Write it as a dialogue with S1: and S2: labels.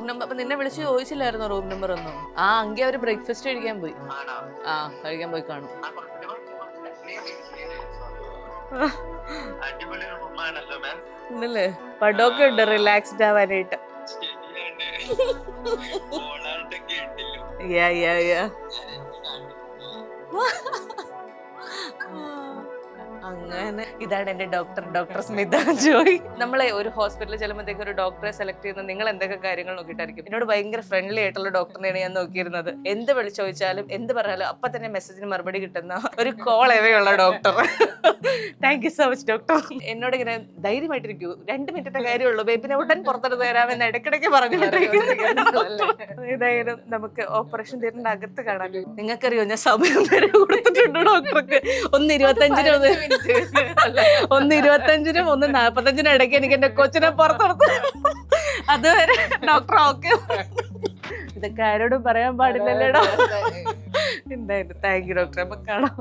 S1: Number. അപ്പൊ നിന്നെ വിളിച്ച് ചോദിച്ചില്ലായിരുന്നോ റൂം നമ്പർ ഒന്നും? ആ എങ്കിൽ അവര് ബ്രേക്ക്ഫാസ്റ്റ് കഴിക്കാൻ പോയി. ആ കഴിക്കാൻ പോയി കാണും. ഇന്നല്ലേ പടമൊക്കെ ഉണ്ട് റിലാക്സ്ഡ് ആവാനായിട്ട്. അങ്ങനെ ഇതാണ് എന്റെ ഡോക്ടർ സ്മിത ജോയ്. നമ്മളെ ഒരു ഹോസ്പിറ്റലിൽ ചെല്ലുമ്പോഴത്തേക്ക് ഒരു ഡോക്ടറെ സെലക്ട് ചെയ്യുന്ന നിങ്ങൾ എന്തൊക്കെ കാര്യങ്ങൾ നോക്കിയിട്ടായിരിക്കും? എന്നോട് ഭയങ്കര ഫ്രണ്ട്ലി ആയിട്ടുള്ള ഡോക്ടറിനെയാണ് ഞാൻ നോക്കിയിരുന്നത്. എന്ത് വിളിച്ചു ചോദിച്ചാലും എന്ത് പറഞ്ഞാലും അപ്പൊ തന്നെ മെസ്സേജിന് മറുപടി കിട്ടുന്ന ഒരു കോൾ എവയുള്ള doctor. Thank you so much doctor. എന്നോട് ഇങ്ങനെ ധൈര്യമായിട്ടിരിക്കൂ, 2 മിനിറ്റത്തെ കാര്യമുള്ളൂ, ബേബിനെ ഉടൻ പുറത്തെടുത്ത് തരാമെന്ന് ഇടയ്ക്കിടയ്ക്ക് പറഞ്ഞുകൊണ്ടിരിക്കുന്നു. ഏതായാലും നമുക്ക് ഓപ്പറേഷൻ തിയേറ്ററിന്റെ അകത്ത് കാണാൻ. നിങ്ങൾക്കറിയോ ഞാൻ സമയം വരെ കൊടുത്തിട്ടുണ്ട് ഡോക്ടർക്ക്. 1:25 1:25 1:45 ഇടയ്ക്ക് എനിക്ക് എന്റെ കൊച്ചിനെ പുറത്തെടുത്ത്. അതുവരെ ഡോക്ടർ ഓക്കെ. ഇതൊക്കെ ആരോടും പറയാൻ പാടില്ലല്ലേടോ. എന്തായാലും താങ്ക് യു ഡോക്ടർ. അപ്പൊ കാണാം.